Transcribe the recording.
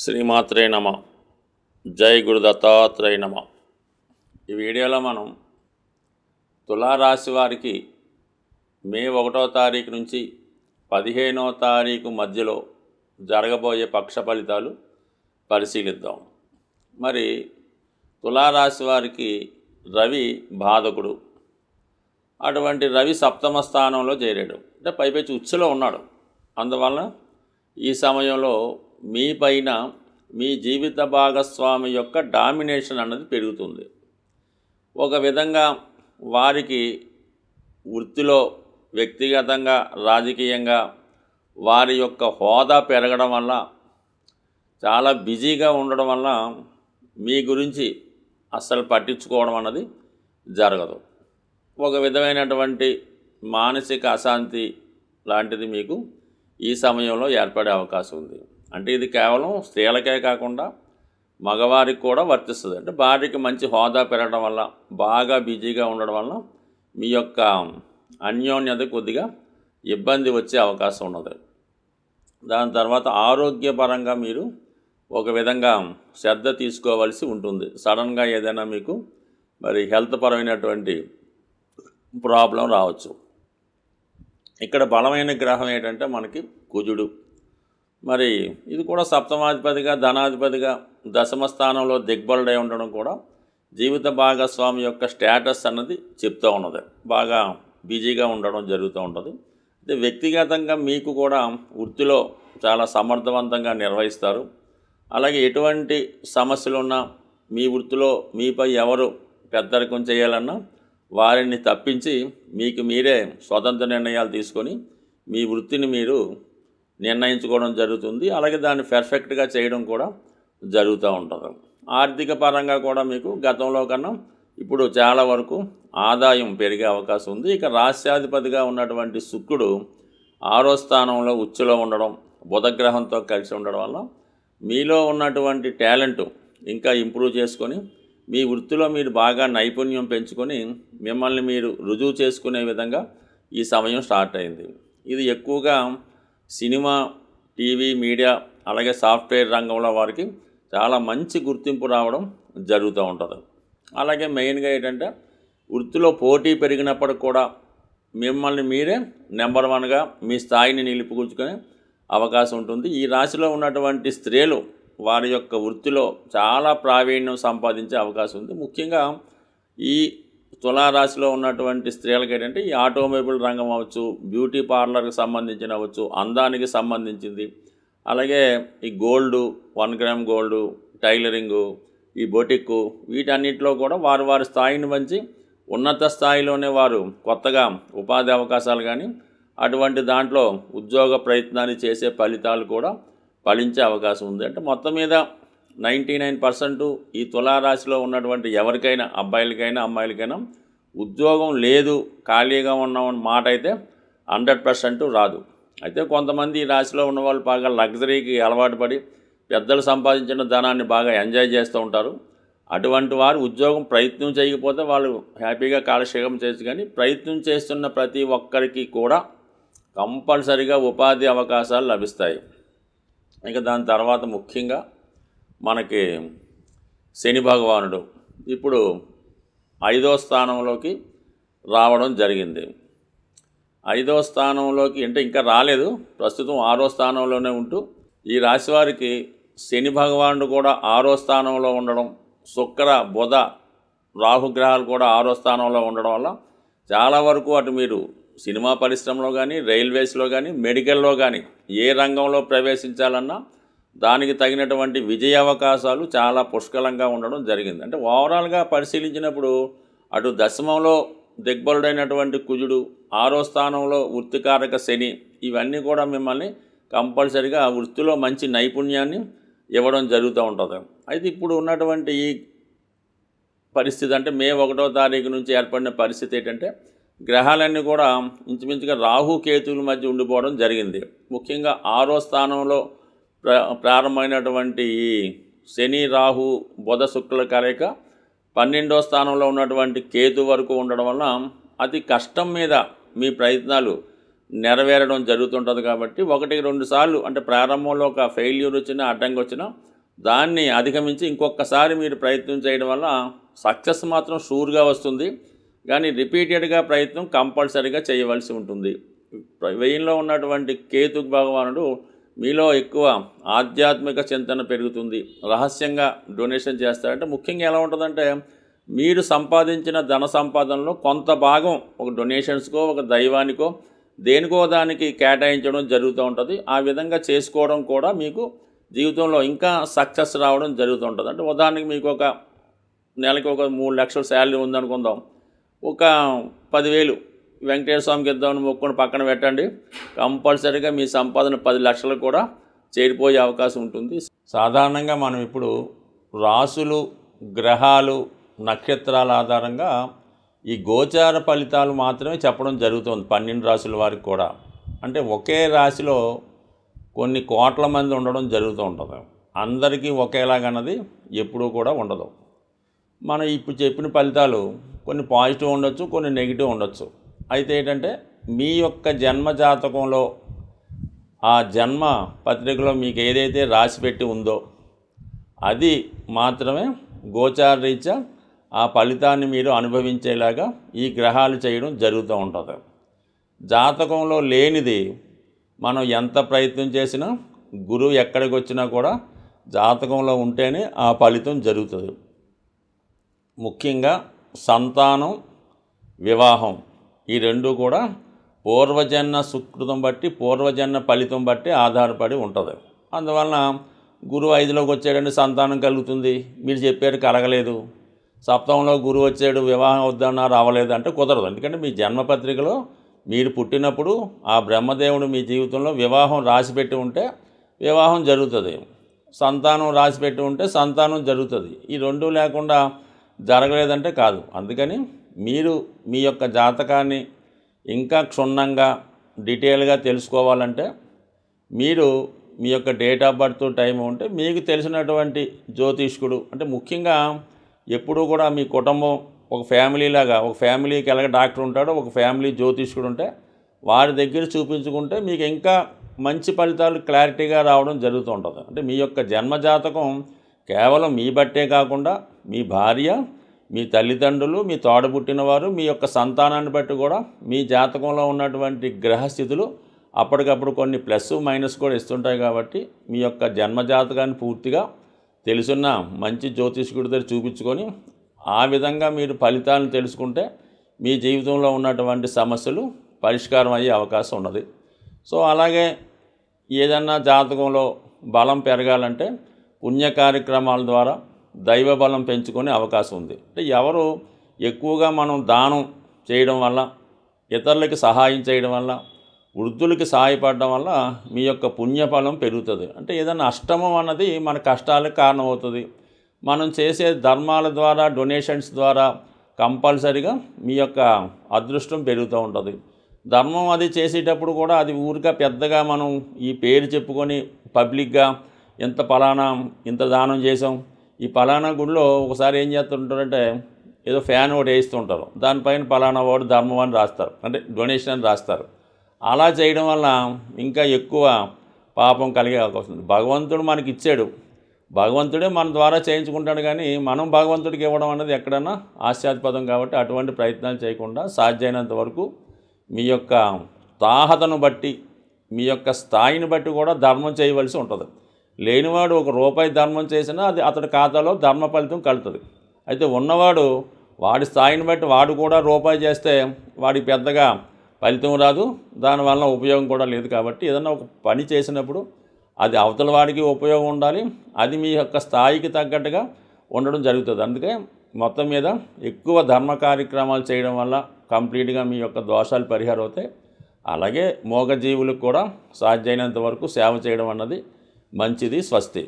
శ్రీమాత్రే నమ. జై గురు దత్తాత్రేయ నమ. ఈ వీడియోలో మనం తులారాశి వారికి మే 1వ తారీఖు నుంచి 15వ తారీఖు మధ్యలో జరగబోయే పక్ష ఫలితాలు పరిశీలిద్దాం. మరి తులారాశి వారికి రవి బాధకుడు. అటువంటి రవి సప్తమ స్థానంలో చేరాడు, అంటే పైపైచి ఉచ్చులో ఉన్నాడు. అందువలన ఈ సమయంలో మీ పైన మీ జీవిత భాగస్వామి యొక్క డామినేషన్ అన్నది పెరుగుతుంది. ఒక విధంగా వారికి వృత్తిలో, వ్యక్తిగతంగా, రాజకీయంగా వారి యొక్క హోదా పెరగడం వల్ల, చాలా బిజీగా ఉండడం వల్ల మీ గురించి అస్సలు పట్టించుకోవడం అన్నది జరగదు. ఒక విధమైనటువంటి మానసిక అశాంతి లాంటిది మీకు ఈ సమయంలో ఏర్పడే అవకాశం ఉంది. అంటే ఇది కేవలం స్త్రీలకే కాకుండా మగవారికి కూడా వర్తిస్తుంది. అంటే భార్యకి మంచి హోదా పెరగడం వల్ల, బాగా బిజీగా ఉండడం వల్ల మీ యొక్క అన్యోన్యత కొద్దిగా ఇబ్బంది వచ్చే అవకాశం ఉన్నది. దాని తర్వాత ఆరోగ్యపరంగా మీరు ఒక విధంగా శ్రద్ధ తీసుకోవాల్సి ఉంటుంది. సడన్గా ఏదైనా మీకు మరి హెల్త్ పరమైనటువంటి ప్రాబ్లం రావచ్చు. ఇక్కడ బలమైన గ్రహం ఏంటంటే మనకి కుజుడు. మరి ఇది కూడా సప్తమాధిపతిగా, ధనాధిపతిగా దశమ స్థానంలో దిగ్బలుడై ఉండడం కూడా జీవిత భాగస్వామి యొక్క స్టేటస్ అన్నది చెప్తూ ఉన్నది. బాగా బిజీగా ఉండడం జరుగుతూ ఉంటుంది. అయితే వ్యక్తిగతంగా మీకు కూడా వృత్తిలో చాలా సమర్థవంతంగా నిర్వహిస్తారు. అలాగే ఎటువంటి సమస్యలున్నా మీ వృత్తిలో మీపై ఎవరు పెద్దరికం చేయాలన్నా వారిని తప్పించి మీకు మీరే స్వతంత్ర నిర్ణయాలు తీసుకొని మీ వృత్తిని మీరు నిర్ణయించుకోవడం జరుగుతుంది. అలాగే దాన్ని పర్ఫెక్ట్గా చేయడం కూడా జరుగుతూ ఉంటుంది. ఆర్థిక పరంగా కూడా మీకు గతంలో కన్నా ఇప్పుడు చాలా వరకు ఆదాయం పెరిగే అవకాశం ఉంది. ఇక రాష్ట్రాధిపతిగా ఉన్నటువంటి శుక్రుడు 6వ స్థానంలో ఉచ్చులో ఉండడం, బుధగ్రహంతో కలిసి ఉండడం వల్ల మీలో ఉన్నటువంటి టాలెంట్ ఇంకా ఇంప్రూవ్ చేసుకొని మీ వృత్తిలో మీరు బాగా నైపుణ్యం పెంచుకొని మిమ్మల్ని మీరు రుజువు చేసుకునే విధంగా ఈ సమయం స్టార్ట్ అయింది. ఇది ఎక్కువగా సినిమా, టీవీ, మీడియా, అలాగే సాఫ్ట్వేర్ రంగంలో వారికి చాలా మంచి గుర్తింపు రావడం జరుగుతూ ఉంటుంది. అలాగే మెయిన్గా ఏంటంటే వృత్తిలో పోటీ పెరిగినప్పటికి కూడా మిమ్మల్ని మీరే నెంబర్ 1గా మీ స్థాయిని నిలుపుకుంచుకునే అవకాశం ఉంటుంది. ఈ రాశిలో ఉన్నటువంటి స్త్రీలు వారి యొక్క వృత్తిలో చాలా ప్రావీణ్యం సంపాదించే అవకాశం ఉంది. ముఖ్యంగా ఈ తులారాశిలో ఉన్నటువంటి స్త్రీలకి ఏంటంటే ఈ ఆటోమొబైల్ రంగం అవ్వచ్చు, బ్యూటీ పార్లర్కి సంబంధించిన అవ్వచ్చు, అందానికి సంబంధించింది, అలాగే ఈ గోల్డు, 1 గ్రామ్ గోల్డు, టైలరింగు, ఈ బొటిక్కు, వీటన్నిటిలో కూడా వారి వారి స్థాయిని మంచి ఉన్నత స్థాయిలోనే వారు కొత్తగా ఉపాధి అవకాశాలు కానీ అటువంటి దాంట్లో ఉద్యోగ ప్రయత్నాన్ని చేసే ఫలితాలు కూడా ఫలించే అవకాశం ఉంది. అంటే మొత్తం మీద 99% ఈ తులారాశిలో ఉన్నటువంటి ఎవరికైనా, అబ్బాయిలకైనా అమ్మాయిలకైనా ఉద్యోగం లేదు, ఖాళీగా ఉన్నామన్న మాట అయితే 100% రాదు. అయితే కొంతమంది ఈ రాశిలో ఉన్న వాళ్ళు బాగా లగ్జరీకి అలవాటు పడి పెద్దలు సంపాదించిన ధనాన్ని బాగా ఎంజాయ్ చేస్తూ ఉంటారు. అటువంటి వారు ఉద్యోగం ప్రయత్నం చేయకపోతే వాళ్ళు హ్యాపీగా కాలక్షేపం చేయొచ్చు. కానీ ప్రయత్నం చేస్తున్న ప్రతి ఒక్కరికి కూడా కంపల్సరిగా ఉపాధి అవకాశాలు లభిస్తాయి. ఇక దాని తర్వాత ముఖ్యంగా మనకి శని భగవానుడు ఇప్పుడు 5వ స్థానంలోకి రావడం జరిగింది. 5వ స్థానంలోకి అంటే ఇంకా రాలేదు, ప్రస్తుతం 6వ స్థానంలోనే ఉంటూ ఈ రాశి వారికి శని భగవానుడు కూడా 6వ స్థానంలో ఉండడం, శుక్ర, బుధ, రాహుగ్రహాలు కూడా 6వ స్థానంలో ఉండడం వల్ల చాలా వరకు అటు మీరు సినిమా పరిశ్రమలో కానీ, రైల్వేస్లో కానీ, మెడికల్లో కానీ ఏ రంగంలో ప్రవేశించాలన్నా దానికి తగినటువంటి విజయ అవకాశాలు చాలా పుష్కలంగా ఉండడం జరిగింది. అంటే ఓవరాల్గా పరిశీలించినప్పుడు అటు దశమంలో దిగ్బలుడైనటువంటి కుజుడు, 6వ స్థానంలో వృత్తికారక శని, ఇవన్నీ కూడా మిమ్మల్ని కంపల్సరిగా ఆ వృత్తిలో మంచి నైపుణ్యాన్ని ఇవ్వడం జరుగుతూ ఉంటుంది. అయితే ఇప్పుడు ఉన్నటువంటి ఈ పరిస్థితి అంటే మే 1వ తారీఖు నుంచి ఏర్పడిన పరిస్థితి ఏంటంటే గ్రహాలన్నీ కూడా ఇంచుమించుగా రాహు కేతువుల మధ్య ఉండిపోవడం జరిగింది. ముఖ్యంగా 6వ స్థానంలో ప్రారంభమైనటువంటి ఈ శని, రాహు, బుధ, శుక్రుల కలయిక 12వ స్థానంలో ఉన్నటువంటి కేతు వరకు ఉండడం వల్ల అతి కష్టం మీద మీ ప్రయత్నాలు నెరవేరడం జరుగుతుంటుంది. కాబట్టి 1-2 సార్లు అంటే ప్రారంభంలో ఒక ఫెయిల్యూర్ వచ్చినా, అడ్డంకి వచ్చినా దాన్ని అధిగమించి ఇంకొకసారి మీరు ప్రయత్నం చేయడం వల్ల సక్సెస్ మాత్రం షూర్గా వస్తుంది. కానీ రిపీటెడ్గా ప్రయత్నం కంపల్సరీగా చేయవలసి ఉంటుంది. వెయ్యిలో ఉన్నటువంటి కేతు భగవానుడు మీలో ఎక్కువ ఆధ్యాత్మిక చింతన పెరుగుతుంది. రహస్యంగా డొనేషన్ చేస్తారంటే ముఖ్యంగా ఎలా ఉంటుందంటే మీరు సంపాదించిన ధన సంపాదనలో కొంత భాగం ఒక డొనేషన్స్కో ఒక దైవానికో దేనికో దానికి కేటాయించడం జరుగుతూ ఉంటుంది. ఆ విధంగా చేసుకోవడం కూడా మీకు జీవితంలో ఇంకా సక్సెస్ రావడం జరుగుతూ ఉంటుంది. అంటే ఉదాహరణకి మీకు ఒక నెలకి ఒక 3 లక్షల శాలరీ ఉందనుకుందాం. ఒక 10,000 వెంకటేశ్వర స్వామికి ఇద్దామని మొక్కుని పక్కన పెట్టండి. కంపల్సరీగా మీ సంపాదన 10 లక్షలు కూడా చేరిపోయే అవకాశం ఉంటుంది. సాధారణంగా మనం ఇప్పుడు రాసులు, గ్రహాలు, నక్షత్రాల ఆధారంగా ఈ గోచార ఫలితాలు మాత్రమే చెప్పడం జరుగుతుంది 12 రాసుల వారికి కూడా. అంటే ఒకే రాశిలో కొన్ని కోట్ల మంది ఉండడం జరుగుతూ ఉంటుంది. అందరికీ ఒకేలాగన్నది ఎప్పుడూ కూడా ఉండదు. మనం ఇప్పుడు చెప్పిన ఫలితాలు కొన్ని పాజిటివ్ ఉండొచ్చు, కొన్ని నెగిటివ్ ఉండొచ్చు. అయితే ఏంటంటే మీ యొక్క జన్మ జాతకంలో ఆ జన్మ పత్రికలో మీకు ఏదైతే రాసి పెట్టి ఉందో అది మాత్రమే గోచార రీత్యా ఆ ఫలితాన్ని మీరు అనుభవించేలాగా ఈ గ్రహాలు చేయడం జరుగుతూ ఉంటుంది. జాతకంలో లేనిది మనం ఎంత ప్రయత్నం చేసినా గురువు ఎక్కడికి వచ్చినా కూడా జాతకంలో ఉంటేనే ఆ ఫలితం జరుగుతుంది. ముఖ్యంగా సంతానం, వివాహం ఈ రెండు కూడా పూర్వజన్మ సుకృతం బట్టి పూర్వజన్మ ఫలితం బట్టి ఆధారపడి ఉంటుంది. అందువలన గురువు 5లోకి వచ్చాడంటే సంతానం కలుగుతుంది, మీరు చెప్పారు కలగలేదు. సప్తమంలో గురువు వచ్చాడు వివాహం వద్దన్నా రావలేదు అంటే కుదరదు. ఎందుకంటే మీ జన్మపత్రికలో మీరు పుట్టినప్పుడు ఆ బ్రహ్మదేవుడు మీ జీవితంలో వివాహం రాసిపెట్టి ఉంటే వివాహం జరుగుతుంది, సంతానం రాసిపెట్టి ఉంటే సంతానం జరుగుతుంది. ఈ రెండూ లేకుండా జరగలేదంటే కాదు. అందుకని మీరు మీ యొక్క జాతకాన్ని ఇంకా క్షుణ్ణంగా డీటెయిల్గా తెలుసుకోవాలంటే మీరు మీ యొక్క డేట్ ఆఫ్ బర్త్ టైం ఉంటే మీకు తెలిసినటువంటి జ్యోతిష్కుడు, అంటే ముఖ్యంగా ఎప్పుడూ కూడా మీ కుటుంబం ఒక ఫ్యామిలీలాగా, ఒక ఫ్యామిలీకి ఎలాగ డాక్టర్ ఉంటాడో ఒక ఫ్యామిలీ జ్యోతిష్కుడు ఉంటే వారి దగ్గర చూపించుకుంటే మీకు ఇంకా మంచి ఫలితాలు క్లారిటీగా రావడం జరుగుతూ ఉంటుంది. అంటే మీ యొక్క జన్మజాతకం కేవలం మీ బట్టే కాకుండా మీ భార్య, మీ తల్లిదండ్రులు, మీ తోడబుట్టినవారు, మీ యొక్క సంతానాన్ని బట్టి కూడా మీ జాతకంలో ఉన్నటువంటి గ్రహస్థితులు అప్పటికప్పుడు కొన్ని ప్లస్ మైనస్ కూడా ఇస్తుంటాయి. కాబట్టి మీ యొక్క జన్మజాతకాన్ని పూర్తిగా తెలుసున్న మంచి జ్యోతిష్కుడి దగ్గర చూపించుకొని ఆ విధంగా మీరు ఫలితాలను తెలుసుకుంటే మీ జీవితంలో ఉన్నటువంటి సమస్యలు పరిష్కారం అయ్యే అవకాశం ఉన్నది. సో అలాగే ఏదన్నా జాతకంలో బలం పెరగాలంటే పుణ్య కార్యక్రమాల ద్వారా దైవ బలం పెంచుకునే అవకాశం ఉంది. అంటే ఎవరు ఎక్కువగా మనం దానం చేయడం వల్ల, ఇతరులకి సహాయం చేయడం వల్ల, వృద్ధులకి సహాయపడడం వల్ల మీ యొక్క పుణ్యఫలం పెరుగుతుంది. అంటే ఏదైనా అష్టమం అన్నది మన కష్టాలకు కారణమవుతుంది. మనం చేసే ధర్మాల ద్వారా, డొనేషన్స్ ద్వారా కంపల్సరీగా మీ యొక్క అదృష్టం పెరుగుతూ ఉంటుంది. ధర్మం అది చేసేటప్పుడు కూడా అది ఊరిగా పెద్దగా మనం ఈ పేరు చెప్పుకొని పబ్లిక్గా ఇంత దానం చేసాం, ఈ పలానా గుడిలో ఒకసారి ఏం చేస్తుంటారంటే ఏదో ఫ్యాన్ ఒకటి వేస్తుంటారు, దానిపైన పలానా వాడు ధర్మం అని రాస్తారు, అంటే డొనేషన్ అని రాస్తారు. అలా చేయడం వల్ల ఇంకా ఎక్కువ పాపం కలిగే అవకాశం ఉంది. భగవంతుడు మనకి ఇచ్చాడు, భగవంతుడే మన ద్వారా చేయించుకుంటాడు, కానీ మనం భగవంతుడికి ఇవ్వడం అనేది ఎక్కడన్నా ఆశ్చర్యపదం. కాబట్టి అటువంటి ప్రయత్నాలు చేయకుండా సాధ్యమైనంత వరకు మీ యొక్క తాహతను బట్టి, మీ యొక్క స్థాయిని బట్టి కూడా ధర్మం చేయవలసి ఉంటుంది. లేనివాడు ₹1 ధర్మం చేసినా అది అతడి ఖాతాలో ధర్మ ఫలితం కలుగుతుంది. అయితే ఉన్నవాడు వాడి స్థాయిని బట్టి వాడు కూడా ₹1 చేస్తే వాడికి పెద్దగా ఫలితం రాదు, దానివల్ల ఉపయోగం కూడా లేదు. కాబట్టి ఏదన్నా ఒక పని చేసినప్పుడు అది అవతల వాడికి ఉపయోగం ఉండాలి, అది మీ యొక్క స్థాయికి తగ్గట్టుగా ఉండడం జరుగుతుంది. అందుకే మొత్తం మీద ఎక్కువ ధర్మ కార్యక్రమాలు చేయడం వల్ల కంప్లీట్గా మీ యొక్క దోషాలు పరిహారం అవుతాయి. అలాగే మూగజీవులకు కూడా సాధ్యమైనంత వరకు సేవ చేయడం అన్నది మంచిది. స్వస్తి.